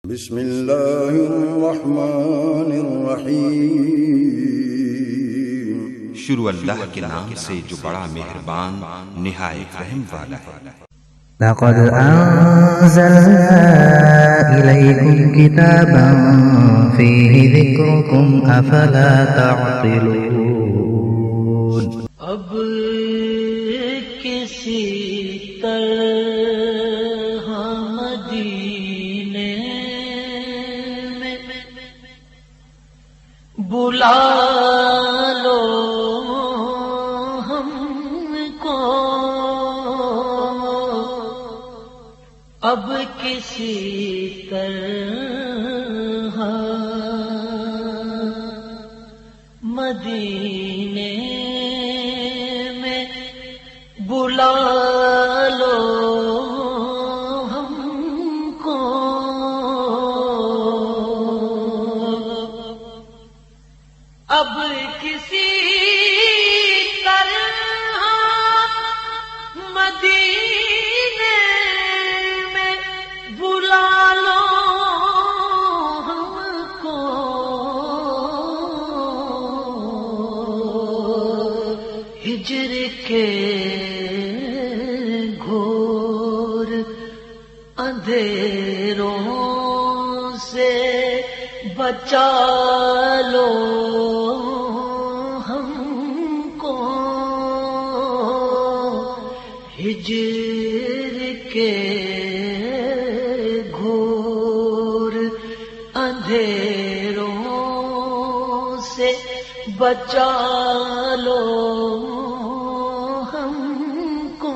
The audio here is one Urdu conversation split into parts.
بسم اللہ الرحمن الرحیم۔ شروع اللہ کے نام سے جو بڑا مہربان نہایت رحم والا ہے۔ لقد أنزلنا إليكم كتابا فيه ذكركم أفلا تعقلون۔ اب کسی طرح مدینے میں بلا لو ہم کو، اب کسی طرح مدینے میں بلا لو ہم کو، اب کسی طرح مدینے میں بلا لو ہم کو، ہجر کے گھور اندھیروں سے بچا لو ہم کو، ہجر کے گھور اندھیروں سے بچا لو ہم کو۔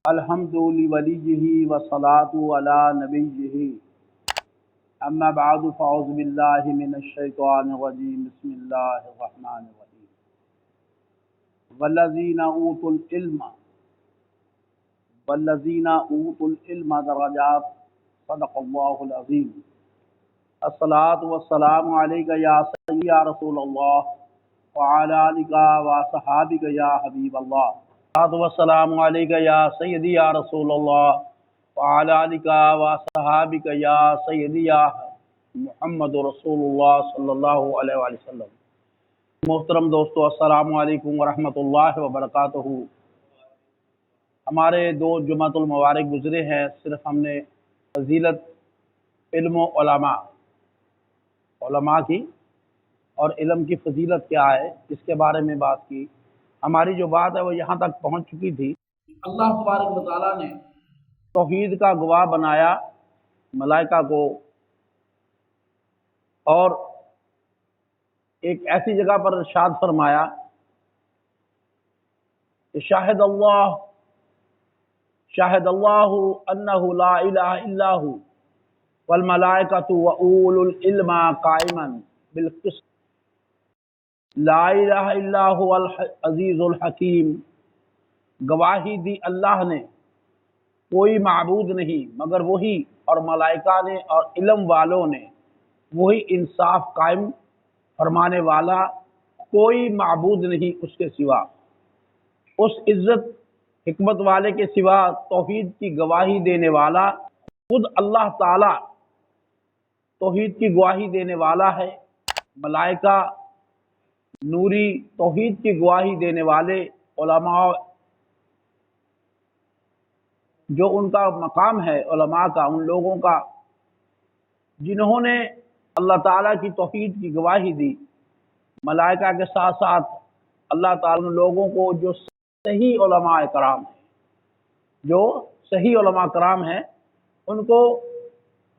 الحمد لولیہ والصلاۃ علی نبیہ، اما بعد فاعوذ باللہ من الشیطان الرجیم، بسم اللہ الرحمن الرحیم۔ والذین اوتوا العلم درجات، صدق اللہ العظیم۔ الصلاۃ والسلام علیک یا سیدی یا رسول اللہ وعلی آلک وصحابک یا حبیب اللہ۔ الصلاۃ والسلام علیک یا سیدی یا رسول اللہ وعلی آلک وصحابک یا سیدی یا محمد رسول اللہ صلی اللہ علیہ وآلہ وسلم۔ محترم دوستو، السلام علیکم ورحمۃ اللہ وبرکاتہ۔ ہمارے دو جمعۃ المبارک گزرے ہیں، صرف ہم نے فضیلت علم و علماء کی اور علم کی فضیلت کیا ہے اس کے بارے میں بات کی۔ ہماری جو بات ہے وہ یہاں تک پہنچ چکی تھی۔ اللہ تبارک و تعالیٰ نے توحید کا گواہ بنایا ملائکہ کو، اور ایک ایسی جگہ پر ارشاد فرمایا کہ شاہد اللہ انہ لا الہ الا ہو والملائکۃ واولو العلم قائما بالقسط لا الہ الا هو العزیز الحکیم۔ گواہی دی اللہ نے کوئی معبود نہیں مگر وہی، اور ملائکہ نے اور علم والوں نے، وہی انصاف قائم فرمانے والا، کوئی معبود نہیں اس کے سوا، اس عزت حکمت والے کے سوا توحید کی گواہی دینے والا خود اللہ تعالی توحید کی گواہی دینے والا ہے۔ ملائکہ نوری توحید کی گواہی دینے والے، علماء جو ان کا مقام ہے علماء کا، ان لوگوں کا جنہوں نے اللہ تعالیٰ کی توحید کی گواہی دی۔ ملائکہ کے ساتھ ساتھ اللہ تعالیٰ نے لوگوں کو جو صحیح علماء کرام ہیں ان کو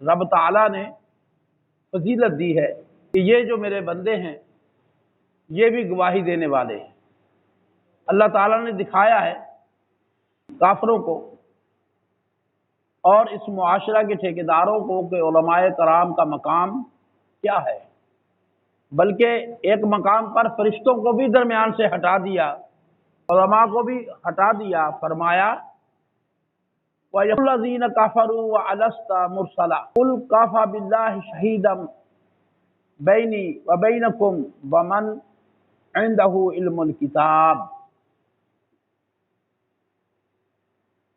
رب تعالیٰ نے فضیلت دی ہے کہ یہ جو میرے بندے ہیں یہ بھی گواہی دینے والے ہیں۔ اللہ تعالیٰ نے دکھایا ہے کافروں کو اور اس معاشرہ کے ٹھیکیداروں کو کہ علماء کرام کا مقام کیا ہے، بلکہ ایک مقام پر فرشتوں کو بھی درمیان سے ہٹا دیا، علماء کو بھی ہٹا دیا۔ فرمایا وَيَقُولُ الَّذِينَ كَفَرُوا وَأَلَسْتَ مُرْسَلًا قُلْ كَفَى بِاللَّهِ شَهِيدًا بَيْنِي وَبَيْنَكُمْ وَمَنْ عِندَهُ عِلْمُ الْكِتَابِ۔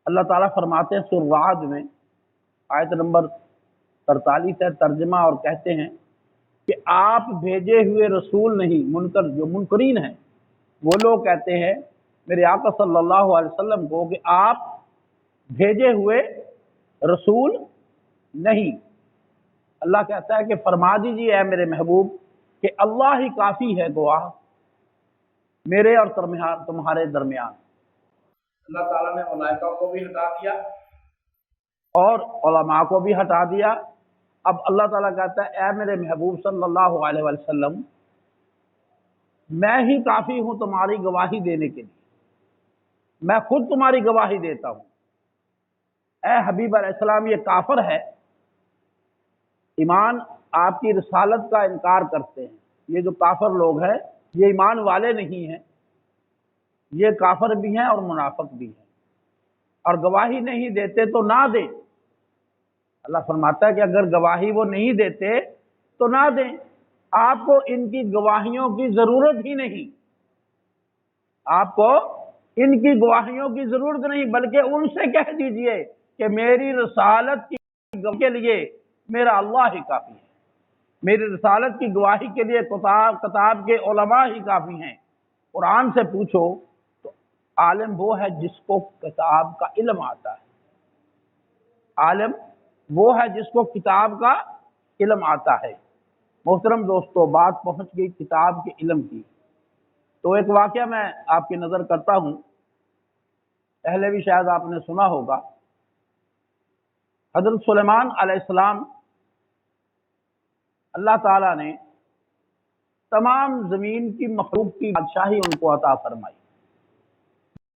اللہ تعالیٰ فرماتے ہیں سورہ رعد میں آیت نمبر 43 ہے ترجمہ، اور کہتے ہیں کہ آپ بھیجے ہوئے رسول نہیں، منکر جو منکرین ہیں وہ لوگ کہتے ہیں میرے آقا صلی اللہ علیہ وسلم کو کہ آپ بھیجے ہوئے رسول نہیں۔ اللہ کہتا ہے کہ فرما دیجیے اے میرے محبوب کہ اللہ ہی کافی ہے گواہ میرے اور تمہارے درمیان۔ اللہ تعالیٰ نے ملائکہ کو بھی ہٹا دیا اور علماء کو بھی ہٹا دیا۔ اب اللہ تعالیٰ کہتا ہے اے میرے محبوب صلی اللہ علیہ وسلم میں ہی کافی ہوں تمہاری گواہی دینے کے لیے، میں خود تمہاری گواہی دیتا ہوں۔ اے حبیب علیہ السلام یہ کافر ہے، ایمان آپ کی رسالت کا انکار کرتے ہیں، یہ جو کافر لوگ ہیں یہ ایمان والے نہیں ہیں، یہ کافر بھی ہیں اور منافق بھی ہیں، اور گواہی نہیں دیتے تو نہ دیں۔ اللہ فرماتا ہے کہ اگر گواہی وہ نہیں دیتے تو نہ دیں، آپ کو ان کی گواہیوں کی ضرورت ہی نہیں، آپ کو ان کی گواہیوں کی ضرورت نہیں، بلکہ ان سے کہہ دیجئے کہ میری رسالت کی گواہی کے لیے میرا اللہ ہی کافی ہے، میری رسالت کی گواہی کے لیے کتاب کے علماء ہی کافی ہیں۔ قرآن سے پوچھو تو عالم وہ ہے جس کو کتاب کا علم آتا ہے، عالم وہ ہے جس کو کتاب کا علم آتا ہے۔ محترم دوستو، بات پہنچ گئی کتاب کے علم کی، تو ایک واقعہ میں آپ کی نظر کرتا ہوں، پہلے بھی شاید آپ نے سنا ہوگا۔ حضرت سلیمان علیہ السلام اللہ تعالیٰ نے تمام زمین کی مخلوق کی بادشاہی ان کو عطا فرمائی،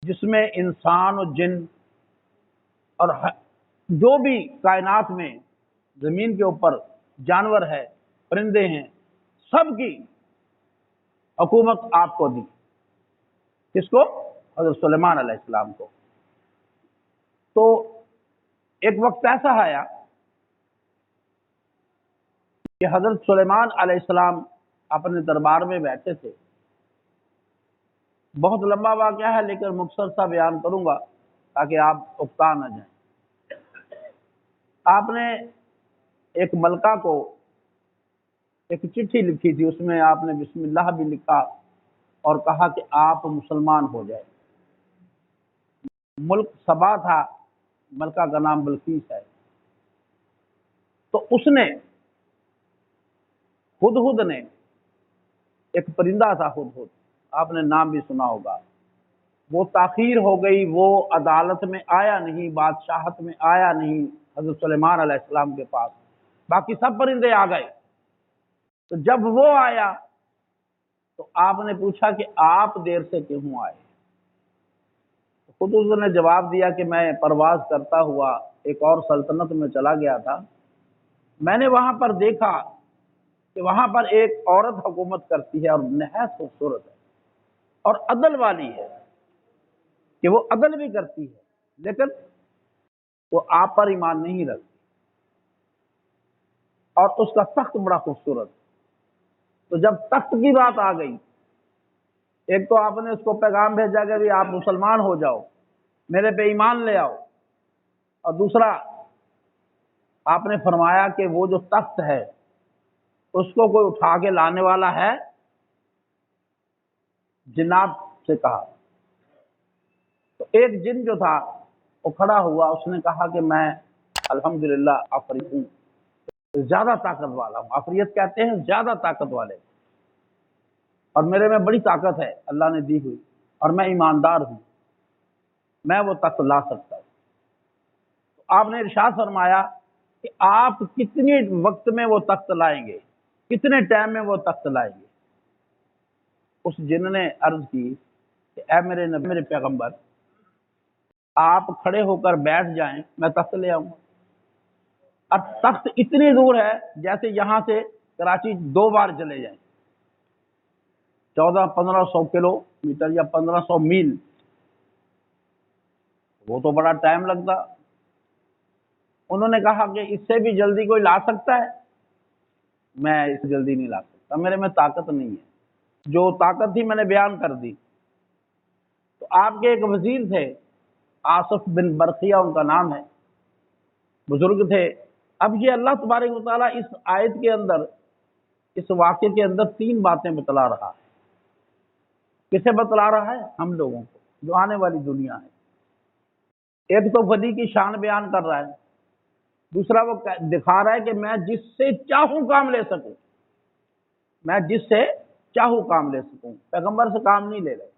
جس میں انسان اور جن اور جو بھی کائنات میں زمین کے اوپر جانور ہے، پرندے ہیں، سب کی حکومت آپ کو دی۔ کس کو؟ حضرت سلیمان علیہ السلام کو۔ تو ایک وقت ایسا آیا کہ حضرت سلیمان علیہ السلام اپنے دربار میں بیٹھے تھے۔ بہت لمبا واقعہ ہے لیکن مختصر سا بیان کروں گا تاکہ آپ اکتا نہ جائیں۔ آپ نے ایک ملکہ کو ایک چٹھی لکھی تھی، اس میں آپ نے بسم اللہ بھی لکھا اور کہا کہ آپ مسلمان ہو جائے۔ ملک سبا تھا، ملکہ کا نام بلقیس ہے۔ تو اس نے ہدہد نے، ایک پرندہ تھا ہدہد، آپ نے نام بھی سنا ہوگا، وہ تاخیر ہو گئی، وہ عدالت میں آیا نہیں، بادشاہت میں آیا نہیں حضرت سلیمان علیہ السلام کے پاس، باقی سب پرندے آ گئے۔ تو جب وہ آیا تو آپ نے پوچھا کہ آپ دیر سے کیوں آئے؟ خود اس نے جواب دیا کہ میں پرواز کرتا ہوا ایک اور سلطنت میں چلا گیا تھا، میں نے وہاں پر دیکھا کہ وہاں پر ایک عورت حکومت کرتی ہے اور نہایت خوبصورت ہے اور عدل والی ہے، کہ وہ عدل بھی کرتی ہے لیکن وہ آپ پر ایمان نہیں رکھتی، اور اس کا تخت بڑا خوبصورت۔ تو جب تخت کی بات آ گئی، ایک تو آپ نے اس کو پیغام بھیجا کہ آپ مسلمان ہو جاؤ، میرے پہ ایمان لے آؤ، اور دوسرا آپ نے فرمایا کہ وہ جو تخت ہے اس کو کوئی اٹھا کے لانے والا ہے؟ جنات سے کہا۔ تو ایک جن جو تھا وہ کھڑا ہوا، اس نے کہا کہ میں الحمدللہ عفریت ہوں، زیادہ طاقت والا ہوں، عفریت کہتے ہیں زیادہ طاقت والے، اور میرے میں بڑی طاقت ہے اللہ نے دی ہوئی، اور میں ایماندار ہوں، میں وہ تخت لا سکتا ہوں۔ تو آپ نے ارشاد فرمایا کہ آپ کتنے وقت میں وہ تخت لائیں گے، کتنے ٹائم میں وہ تخت لائیں گے؟ اس جن نے عرض کی کہ اے میرے نبی، میرے پیغمبر، آپ کھڑے ہو کر بیٹھ جائیں، میں تخت لے آؤں گا۔ اور تخت اتنی دور ہے جیسے یہاں سے کراچی 2 بار چلے جائیں، 1400-1500 کلو میٹر یا 1500 میل، وہ تو بڑا ٹائم لگتا۔ انہوں نے کہا کہ اس سے بھی جلدی کوئی لا سکتا ہے؟ میں اس سے جلدی نہیں لا سکتا، میرے میں طاقت نہیں ہے، جو طاقت تھی میں نے بیان کر دی۔ تو آپ کے ایک وزیر تھے، آصف بن برقیہ ان کا نام ہے، بزرگ تھے۔ اب یہ اللہ تبارک و تعالیٰ اس آیت کے اندر، اس واقعے کے اندر 3 باتیں بتلا رہا ہے۔ کسے بتلا رہا ہے؟ ہم لوگوں کو، جو آنے والی دنیا ہے۔ ایک تو ولی کی شان بیان کر رہا ہے، دوسرا وہ دکھا رہا ہے کہ میں جس سے چاہوں کام لے سکوں، میں جس سے چاہوں کام لے سکوں۔ پیغمبر سے کام نہیں لے رہے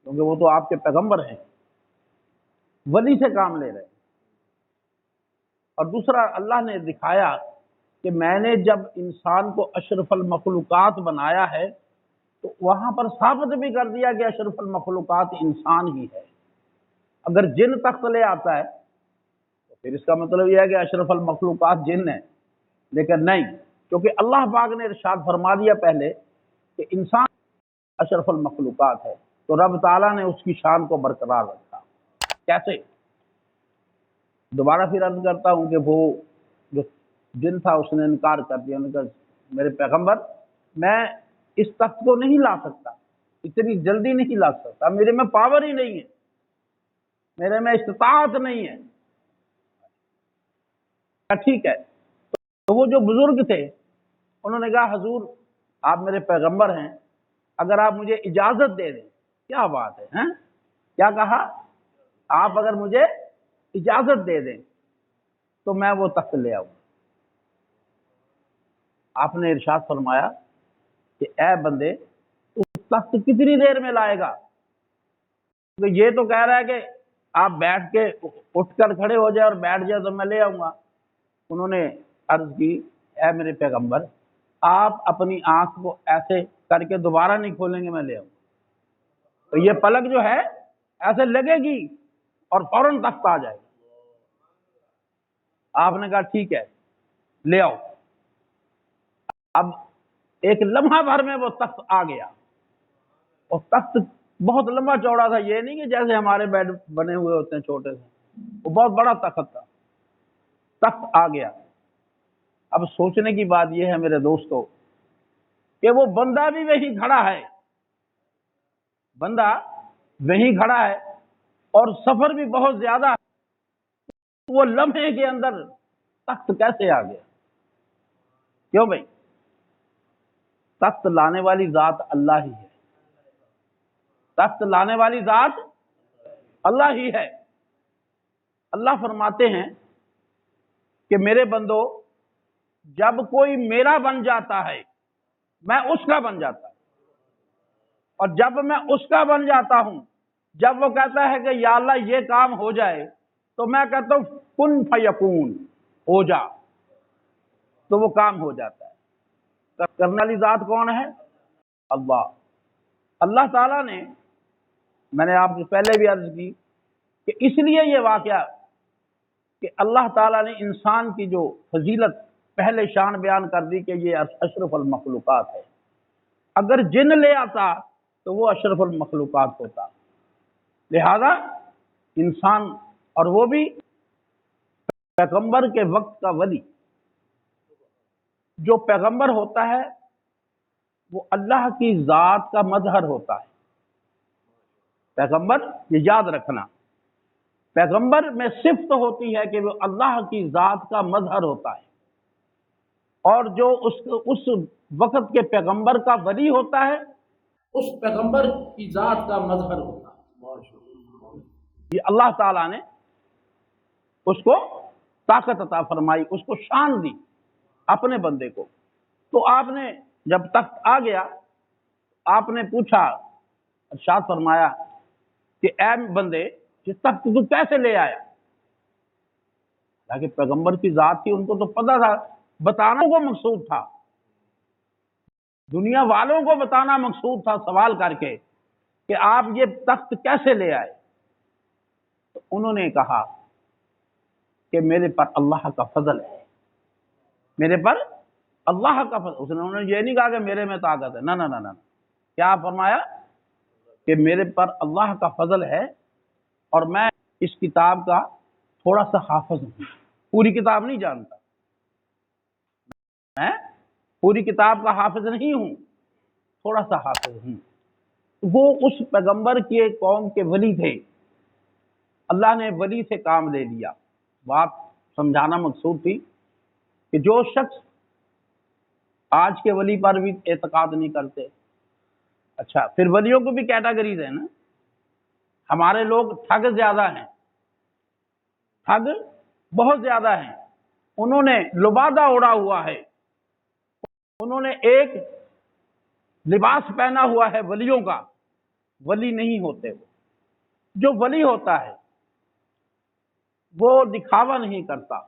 کیونکہ وہ تو آپ کے پیغمبر ہیں، ولی سے کام لے رہے۔ اور دوسرا اللہ نے دکھایا کہ میں نے جب انسان کو اشرف المخلوقات بنایا ہے تو وہاں پر ثابت بھی کر دیا کہ اشرف المخلوقات انسان ہی ہے۔ اگر جن تخت لے آتا ہے تو پھر اس کا مطلب یہ ہے کہ اشرف المخلوقات جن ہے، لیکن نہیں، کیونکہ اللہ پاک نے ارشاد فرما دیا پہلے کہ انسان اشرف المخلوقات ہے، تو رب تعالیٰ نے اس کی شان کو برقرار رکھا۔ کیسے؟ دوبارہ پھر عرض کرتا ہوں کہ وہ جو جن تھا اس نے انکار کر دیا، انہوں نے کہا میرے پیغمبر میں اس تخت کو نہیں لا سکتا، اتنی جلدی نہیں لا سکتا، میرے میں پاور ہی نہیں ہے، میرے میں استطاعت نہیں ہے۔ ٹھیک ہے، تو وہ جو بزرگ تھے انہوں نے کہا حضور آپ میرے پیغمبر ہیں، اگر آپ مجھے اجازت دے دیں۔ کیا بات ہے، ہیں؟ کیا کہا؟ آپ اگر مجھے اجازت دے دیں تو میں وہ تخت لے آؤں۔ آپ نے ارشاد فرمایا کہ اے بندے تو تخت کتنی دیر میں لائے گا؟ تو یہ تو کہہ رہا ہے کہ آپ بیٹھ کے اٹھ کر کھڑے ہو جائے اور بیٹھ جائے تو میں لے آؤں گا۔ انہوں نے عرض کی اے میرے پیغمبر آپ اپنی آنکھ کو ایسے کر کے دوبارہ نہیں کھولیں گے، میں لے آؤں۔ تو یہ پلک جو ہے ایسے لگے گی اور فوراً تخت آ جائے گا۔ آپ نے کہا ٹھیک ہے لے آؤ۔ اب ایک لمحہ بھر میں وہ تخت آ گیا، اور تخت بہت لمبا چوڑا تھا، یہ نہیں کہ جیسے ہمارے بیڈ بنے ہوئے ہوتے ہیں چھوٹے سے، وہ بہت بڑا تخت تھا۔ تخت آ گیا۔ اب سوچنے کی بات یہ ہے میرے دوستو کہ وہ بندہ بھی وہی کھڑا ہے، بندہ وہی کھڑا ہے اور سفر بھی بہت زیادہ ہے، وہ لمحے کے اندر تخت کیسے آ گیا؟ کیوں بھائی؟ تخت لانے والی ذات اللہ ہی ہے، تخت لانے والی ذات اللہ ہی ہے۔ اللہ فرماتے ہیں کہ میرے بندو جب کوئی میرا بن جاتا ہے میں اس کا بن جاتا ہوں، اور جب میں اس کا بن جاتا ہوں، جب وہ کہتا ہے کہ یا اللہ یہ کام ہو جائے تو میں کہتا ہوں کن فیکون، ہو جا، تو وہ کام ہو جاتا ہے۔ کرنے والی ذات کون ہے؟ اللہ۔ اللہ تعالیٰ نے، میں نے آپ سے پہلے بھی عرض کی کہ اس لیے یہ واقعہ کہ اللہ تعالیٰ نے انسان کی جو فضیلت پہلے شان بیان کر دی کہ یہ اشرف المخلوقات ہے۔ اگر جن لے آتا تو وہ اشرف المخلوقات ہوتا، لہذا انسان، اور وہ بھی پیغمبر کے وقت کا ولی۔ جو پیغمبر ہوتا ہے وہ اللہ کی ذات کا مظہر ہوتا ہے۔ پیغمبر، یہ یاد رکھنا، پیغمبر میں صفت ہوتی ہے کہ وہ اللہ کی ذات کا مظہر ہوتا ہے، اور جو اس وقت کے پیغمبر کا ولی ہوتا ہے اس پیغمبر کی ذات کا مظہر ہوتا ہے۔ یہ اللہ تعالیٰ نے اس کو طاقت عطا فرمائی، اس کو شان دی اپنے بندے کو۔ تو آپ نے جب تخت آ گیا آپ نے پوچھا، ارشاد فرمایا کہ اے بندے یہ تخت تو کیسے لے آیا؟ تاکہ پیغمبر کی ذات تھی، ان کو تو پتہ تھا، بتانا کو مقصود تھا، دنیا والوں کو بتانا مقصود تھا سوال کر کے کہ آپ یہ تخت کیسے لے آئے؟ تو انہوں نے کہا کہ میرے پر اللہ کا فضل ہے، میرے پر اللہ کا فضل۔ انہوں نے یہ نہیں کہا کہ میرے میں طاقت ہے، نہ نہ نہ نہ، کیا فرمایا کہ میرے پر اللہ کا فضل ہے اور میں اس کتاب کا تھوڑا سا حافظ ہوں، پوری کتاب نہیں جانتا، میں پوری کتاب کا حافظ نہیں ہوں، تھوڑا سا حافظ ہوں۔ وہ اس پیغمبر کی قوم کے ولی تھے اللہ نے ولی سے کام لے لیا۔ بات سمجھانا مقصود تھی کہ جو شخص آج کے ولی پر بھی اعتقاد نہیں کرتے، اچھا پھر ولیوں کو بھی کیٹیگریز ہیں نا۔ ہمارے لوگ ٹھگ زیادہ ہیں، ٹھگ بہت زیادہ ہیں، انہوں نے لبادہ اڑا ہوا ہے، انہوں نے ایک لباس پہنا ہوا ہے ولیوں کا، ولی نہیں ہوتے وہ۔ جو ولی ہوتا ہے وہ دکھاوا نہیں کرتا،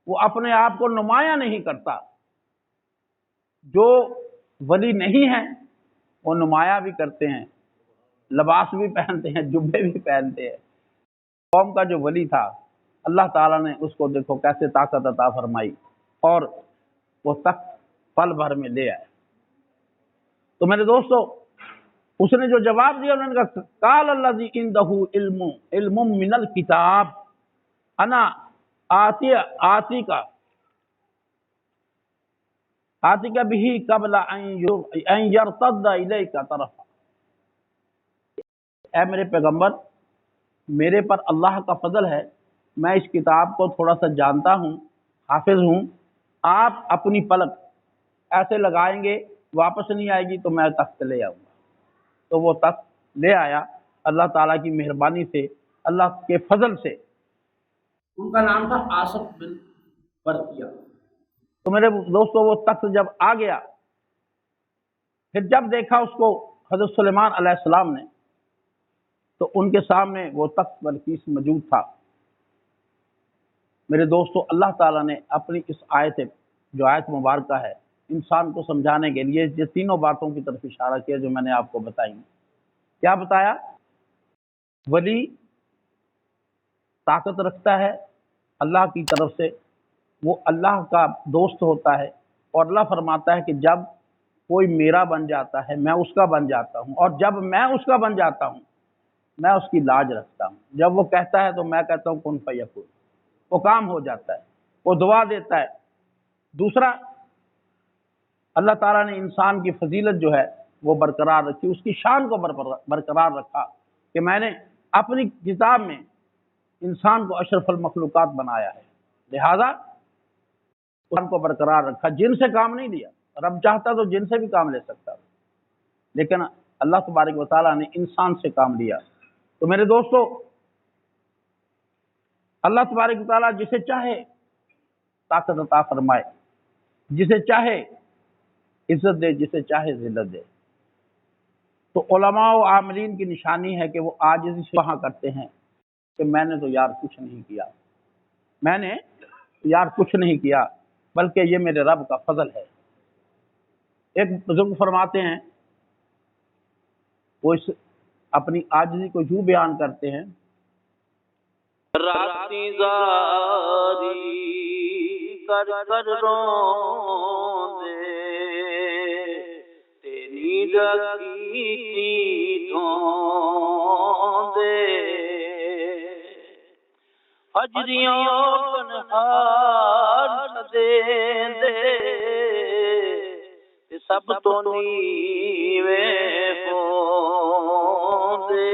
وہ اپنے آپ کو نمایاں نہیں کرتا۔ جو ولی نہیں ہیں وہ نمایاں بھی کرتے ہیں، لباس بھی پہنتے ہیں، جبے بھی پہنتے ہیں۔ قوم کا جو ولی تھا اللہ تعالیٰ نے اس کو دیکھو کیسے طاقت عطا فرمائی اور وہ تخت پل بھر میں لے آئے۔ تو میرے دوستو اس نے جو جواب دیا، انہوں نے کہا قال الذی عندہ علم من الکتاب انا آتی کا بھی قبل ان یرتد الیک طرفا۔ اے میرے پیغمبر، میرے پر اللہ کا فضل ہے، میں اس کتاب کو تھوڑا سا جانتا ہوں، حافظ ہوں۔ آپ اپنی پلک ایسے لگائیں گے واپس نہیں آئے گی تو میں تخت لے آؤں گا۔ تو وہ تخت لے آیا اللہ تعالیٰ کی مہربانی سے، اللہ کے فضل سے۔ ان کا نام تھا آصف بن برقیہ۔ تو میرے دوستو وہ تخت جب آ گیا، پھر جب دیکھا اس کو حضرت سلیمان علیہ السلام نے، تو ان کے سامنے وہ تخت بلقیس موجود تھا۔ میرے دوستو اللہ تعالیٰ نے اپنی اس آیت، جو آیت مبارکہ ہے، انسان کو سمجھانے کے لیے یہ تینوں باتوں کی طرف اشارہ کیا جو میں نے آپ کو بتائی۔ کیا بتایا؟ ولی طاقت رکھتا ہے اللہ کی طرف سے، وہ اللہ کا دوست ہوتا ہے، اور اللہ فرماتا ہے کہ جب کوئی میرا بن جاتا ہے میں اس کا بن جاتا ہوں، اور جب میں اس کا بن جاتا ہوں میں اس کی لاج رکھتا ہوں۔ جب وہ کہتا ہے تو میں کہتا ہوں کن فیکون، وہ کام ہو جاتا ہے، وہ دعا دیتا ہے۔ دوسرا، اللہ تعالیٰ نے انسان کی فضیلت جو ہے وہ برقرار رکھی، اس کی شان کو برقرار رکھا کہ میں نے اپنی کتاب میں انسان کو اشرف المخلوقات بنایا ہے، لہذا قرآن کو برقرار رکھا۔ جن سے کام نہیں لیا، رب چاہتا تو جن سے بھی کام لے سکتا، لیکن اللہ تبارک و تعالیٰ نے انسان سے کام لیا۔ تو میرے دوستو اللہ تبارک و تعالیٰ جسے چاہے طاقت عطا فرمائے، جسے چاہے عزت دے، جسے چاہے ذلت دے۔ تو علماء و عاملین کی نشانی ہے کہ وہ عاجزی سے وہاں کرتے ہیں کہ میں نے تو یار کچھ نہیں کیا، میں نے یار کچھ نہیں کیا، بلکہ یہ میرے رب کا فضل ہے۔ ایک بزرگ فرماتے ہیں، وہ اس اپنی عاجزی کو یوں بیان کرتے ہیں، راتی زاری کر کر روندے تیری لگی دھوندے ہجریاں تنہار دیندے تے سب تو نیویں ہوندے۔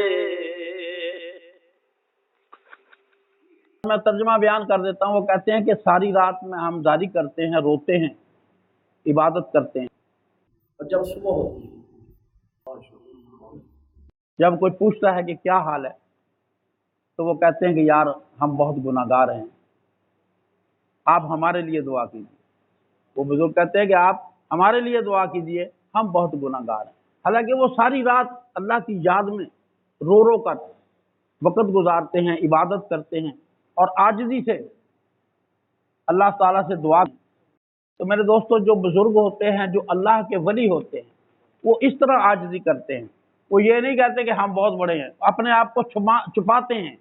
میں ترجمہ بیان کر دیتا ہوں۔ وہ کہتے ہیں کہ ساری رات میں ہم زاری کرتے ہیں، روتے ہیں، عبادت کرتے ہیں، اور جب صبح ہوتی ہے، جب کوئی پوچھتا ہے کہ کیا حال ہے تو وہ کہتے ہیں کہ یار ہم بہت گناہ گار ہیں، آپ ہمارے لیے دعا کیجیے۔ وہ بزرگ کہتے ہیں کہ آپ ہمارے لیے دعا کیجیے، ہم بہت گناہ گار ہیں۔ حالانکہ وہ ساری رات اللہ کی یاد میں رو رو کر وقت گزارتے ہیں، عبادت کرتے ہیں، اور عاجزی سے اللہ تعالیٰ سے دعا۔ تو میرے دوستو جو بزرگ ہوتے ہیں، جو اللہ کے ولی ہوتے ہیں، وہ اس طرح عاجزی کرتے ہیں۔ وہ یہ نہیں کہتے کہ ہم بہت بڑے ہیں، اپنے آپ کو چھپاتے ہیں،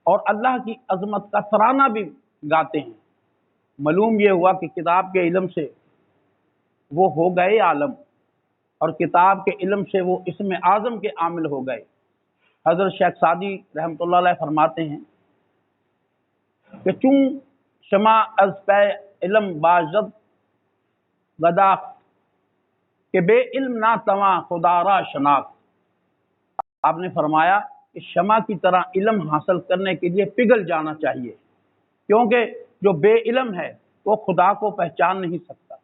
اور اللہ کی عظمت کا ترانہ بھی گاتے ہیں۔ معلوم یہ ہوا کہ کتاب کے علم سے وہ ہو گئے عالم، اور کتاب کے علم سے وہ اسم اعظم کے عامل ہو گئے۔ حضرت شیخ سعدی رحمۃ اللہ علیہ فرماتے ہیں کہ چون شمع از پہ علم باجد گدا کہ بے علم نہ تواں خدا را شناخت۔ آپ نے فرمایا کہ شمع کی طرح علم حاصل کرنے کے لیے پگھل جانا چاہیے، کیونکہ جو بے علم ہے وہ خدا کو پہچان نہیں سکتا۔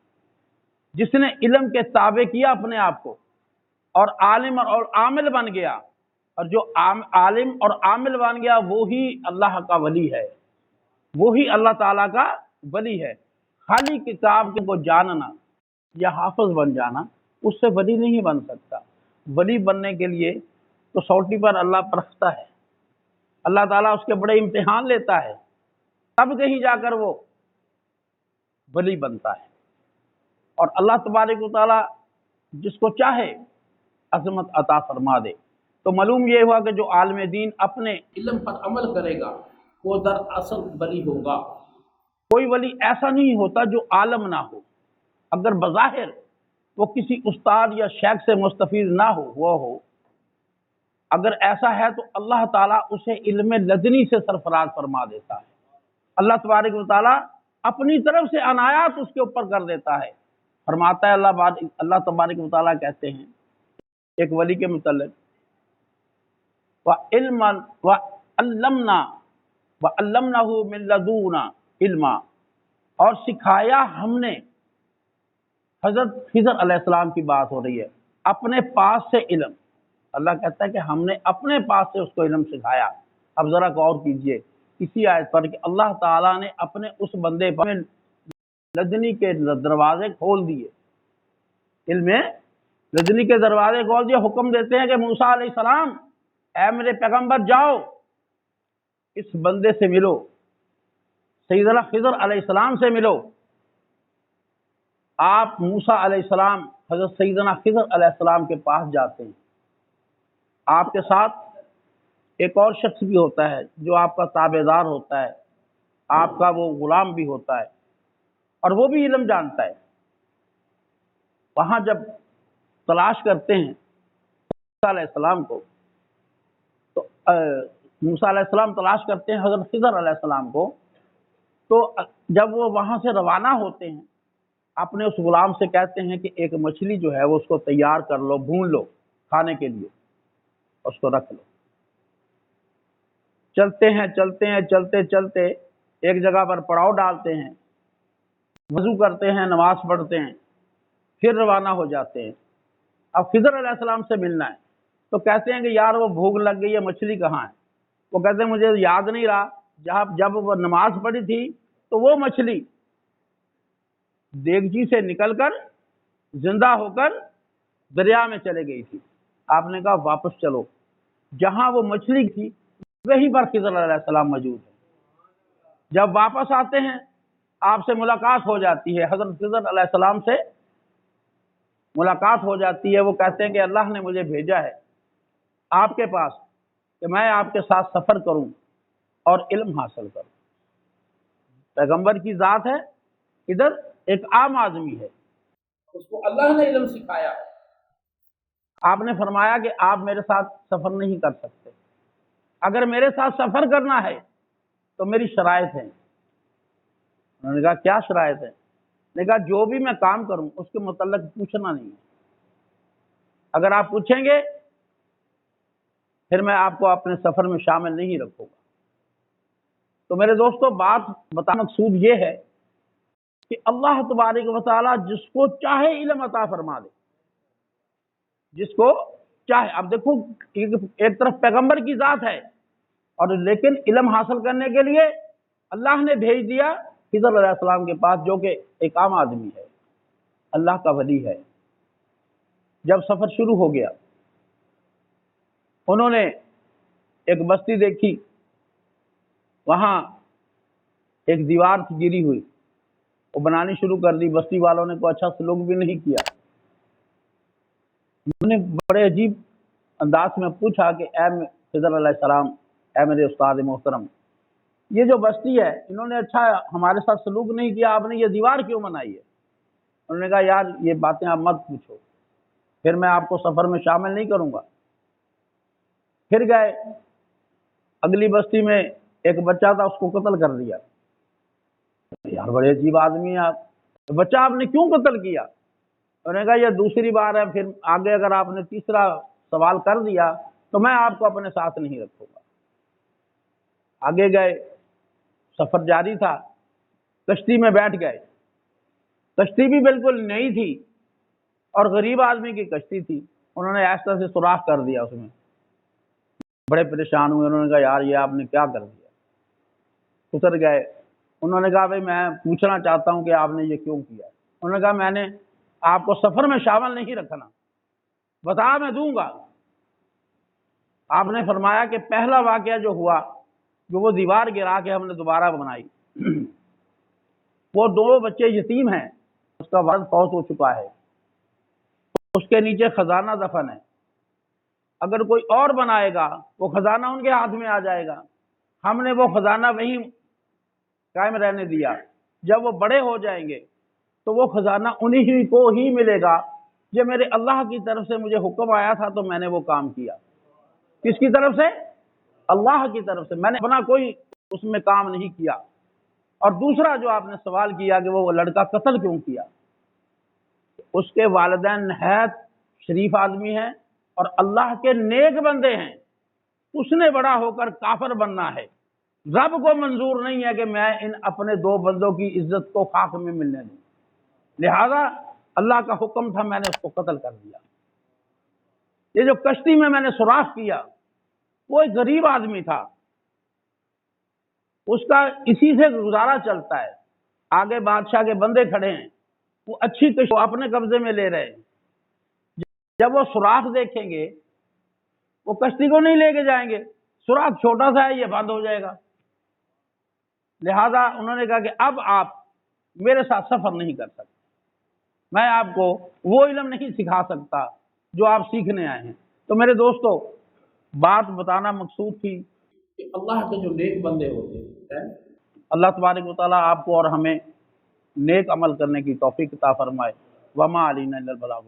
جس نے علم کے تابع کیا اپنے آپ کو اور عالم اور عامل بن گیا، اور جو عالم اور عامل بن گیا وہی اللہ کا ولی ہے، وہی اللہ تعالیٰ کا ولی ہے۔ خالی کتاب کو جاننا یا حافظ بن جانا اس سے ولی نہیں بن سکتا۔ ولی بننے کے لیے تو کسوٹی پر اللہ پرکھتا ہے، اللہ تعالیٰ اس کے بڑے امتحان لیتا ہے، تب کہیں جا کر وہ ولی بنتا ہے۔ اور اللہ تبارک و تعالیٰ جس کو چاہے عظمت عطا فرما دے۔ تو معلوم یہ ہوا کہ جو عالم دین اپنے علم پر عمل کرے گا وہ دراصل ولی ہوگا۔ کوئی ولی ایسا نہیں ہوتا جو عالم نہ ہو، اگر بظاہر وہ کسی استاد یا شیخ سے مستفید نہ ہو، وہ ہو، اگر ایسا ہے تو اللہ تعالیٰ اسے علم لدنی سے سرفراز فرما دیتا ہے۔ اللہ تبارک و تعالیٰ اپنی طرف سے عنایات اس کے اوپر کر دیتا ہے۔ فرماتا ہے اللہ تبارک و تعالیٰ کہتے ہیں ایک ولی کے متعلق، وَعِلْمًا وَعَلَّمْنَا وَعَلَّمْنَهُ مِن لَّدُنَّا علما، اور سکھایا ہم نے۔ حضرت خضر علیہ السلام کی بات ہو رہی ہے، اپنے پاس سے علم۔ اللہ کہتا ہے کہ ہم نے اپنے پاس سے اس کو علم سکھایا۔ اب ذرا غور کیجئے اسی آیت پر کہ اللہ تعالیٰ نے اپنے اس بندے پر لدنی کے دروازے کھول دیے، علم لدنی کے دروازے کھول دیے۔ حکم دیتے ہیں کہ موسیٰ علیہ السلام، اے میرے پیغمبر جاؤ اس بندے سے ملو، سیدنا خضر علیہ السلام سے ملو۔ آپ موسیٰ علیہ السلام حضرت سیدنا خضر علیہ السلام کے پاس جاتے ہیں، آپ کے ساتھ ایک اور شخص بھی ہوتا ہے جو آپ کا تابعدار ہوتا ہے، آپ کا وہ غلام بھی ہوتا ہے، اور وہ بھی علم جانتا ہے۔ وہاں جب تلاش کرتے ہیں موسیٰ علیہ السلام کو، تو موسیٰ علیہ السلام تلاش کرتے ہیں حضرت خضر علیہ السلام کو، تو جب وہ وہاں سے روانہ ہوتے ہیں اپنے اس غلام سے کہتے ہیں کہ ایک مچھلی جو ہے وہ اس کو تیار کر لو، بھون لو کھانے کے لیے، اس کو رکھ لو۔ چلتے ہیں چلتے چلتے ایک جگہ پر پڑاؤ ڈالتے ہیں، وضو کرتے ہیں، نماز پڑھتے ہیں، پھر روانہ ہو جاتے ہیں۔ اب خضر علیہ السلام سے ملنا ہے تو کہتے ہیں کہ یار وہ بھوک لگ گئی ہے، مچھلی کہاں ہے؟ وہ کہتے ہیں مجھے یاد نہیں رہا، جب وہ نماز پڑھی تھی تو وہ مچھلی دیگچی سے نکل کر زندہ ہو کر دریا میں چلے گئی تھی۔ آپ نے کہا واپس چلو، جہاں وہ مچھلی تھی وہیں پر خضر علیہ السلام موجود ہے۔ جب واپس آتے ہیں آپ سے ملاقات ہو جاتی ہے، حضرت خضر علیہ السلام سے ملاقات ہو جاتی ہے۔ وہ کہتے ہیں کہ اللہ نے مجھے بھیجا ہے آپ کے پاس کہ میں آپ کے ساتھ سفر کروں اور علم حاصل کروں۔ پیغمبر کی ذات ہے، ادھر ایک عام آدمی ہے، اس کو اللہ نے علم سکھایا۔ آپ نے فرمایا کہ آپ میرے ساتھ سفر نہیں کر سکتے، اگر میرے ساتھ سفر کرنا ہے تو میری شرائط ہیں۔ انہوں نے کہا کیا شرائط ہے؟ نے کہا جو بھی میں کام کروں اس کے متعلق پوچھنا نہیں ہے، اگر آپ پوچھیں گے پھر میں آپ کو اپنے سفر میں شامل نہیں رکھوں گا۔ تو میرے دوستو، بات بتانا مقصود یہ ہے کہ اللہ تبارک و تعالیٰ جس کو چاہے علم عطا فرما دے، جس کو چاہے۔ اب دیکھو ایک طرف پیغمبر کی ذات ہے، اور لیکن علم حاصل کرنے کے لیے اللہ نے بھیج دیا خضر علیہ السلام کے پاس، جو کہ ایک عام آدمی ہے، اللہ کا ولی ہے۔ جب سفر شروع ہو گیا، انہوں نے ایک بستی دیکھی، وہاں ایک دیوار تھی گری ہوئی، وہ بنانی شروع کر دی۔ بستی والوں نے کوئی اچھا سلوک بھی نہیں کیا۔ انہوں نے بڑے عجیب انداز میں پوچھا کہ اے خضر علیہ السلام، اے میرے استاد محترم، یہ جو بستی ہے انہوں نے اچھا ہمارے ساتھ سلوک نہیں کیا، آپ نے یہ دیوار کیوں بنائی ہے؟ انہوں نے کہا یار یہ باتیں آپ مت پوچھو، پھر میں آپ کو سفر میں شامل نہیں کروں گا۔ پھر گئے اگلی بستی میں، ایک بچہ تھا، اس کو قتل کر دیا۔ یار بڑے عجیب آدمی ہیں آپ، بچہ آپ نے کیوں قتل کیا؟ انہوں نے کہا یہ دوسری بار ہے، پھر آگے اگر آپ نے تیسرا سوال کر دیا تو میں آپ کو اپنے ساتھ نہیں رکھوں گا۔ آگے گئے، سفر جاری تھا، کشتی میں بیٹھ گئے۔ کشتی بھی بالکل نئی تھی اور غریب آدمی کی کشتی تھی۔ انہوں نے ایسا سے سوراخ کر دیا اس میں، بڑے پریشان ہوئے۔ انہوں نے کہا یار یہ آپ نے کیا کر دیا؟ اتر گئے۔ انہوں نے کہا بھائی میں پوچھنا چاہتا ہوں کہ آپ نے یہ کیوں کیا؟ انہوں نے کہا میں نے آپ کو سفر میں شامل نہیں رکھنا، بتا میں دوں گا۔ آپ نے فرمایا کہ پہلا واقعہ جو ہوا، جو وہ دیوار گرا کے ہم نے دوبارہ بنائی، وہ 2 بچے یتیم ہیں، اس کا والد فوت ہو چکا ہے، اس کے نیچے خزانہ دفن ہے۔ اگر کوئی اور بنائے گا وہ خزانہ ان کے ہاتھ میں آ جائے گا۔ ہم نے وہ خزانہ وہیں قائم رہنے دیا۔ جب وہ بڑے ہو جائیں گے تو وہ خزانہ انہی کو ہی ملے گا۔ یہ میرے اللہ کی طرف سے مجھے حکم آیا تھا تو میں نے وہ کام کیا۔ کس کی طرف سے؟ اللہ کی طرف سے۔ میں نے اپنا کوئی اس میں کام نہیں کیا۔ اور دوسرا جو آپ نے سوال کیا کہ وہ لڑکا قتل کیوں کیا، اس کے والدین نہایت شریف آدمی ہیں اور اللہ کے نیک بندے ہیں۔ اس نے بڑا ہو کر کافر بننا ہے۔ رب کو منظور نہیں ہے کہ میں ان اپنے 2 بندوں کی عزت کو خاک میں ملنے دوں، لہذا اللہ کا حکم تھا، میں نے اس کو قتل کر دیا۔ یہ جو کشتی میں نے سوراخ کیا، وہ ایک غریب آدمی تھا، اس کا اسی سے گزارا چلتا ہے۔ آگے بادشاہ کے بندے کھڑے ہیں، وہ اچھی کشتی اپنے قبضے میں لے رہے ہیں۔ جب وہ سوراخ دیکھیں گے وہ کشتی کو نہیں لے کے جائیں گے، سوراخ چھوٹا سا ہے، یہ بند ہو جائے گا۔ لہذا انہوں نے کہا کہ اب آپ میرے ساتھ سفر نہیں کر سکتے، میں آپ کو وہ علم نہیں سکھا سکتا جو آپ سیکھنے آئے ہیں۔ تو میرے دوستو، بات بتانا مقصود تھی کہ اللہ کے جو نیک بندے ہوتے ہیں، اللہ تبارک و تعالیٰ آپ کو اور ہمیں نیک عمل کرنے کی توفیق عطا فرمائے۔ وما علینا الا البلاغ۔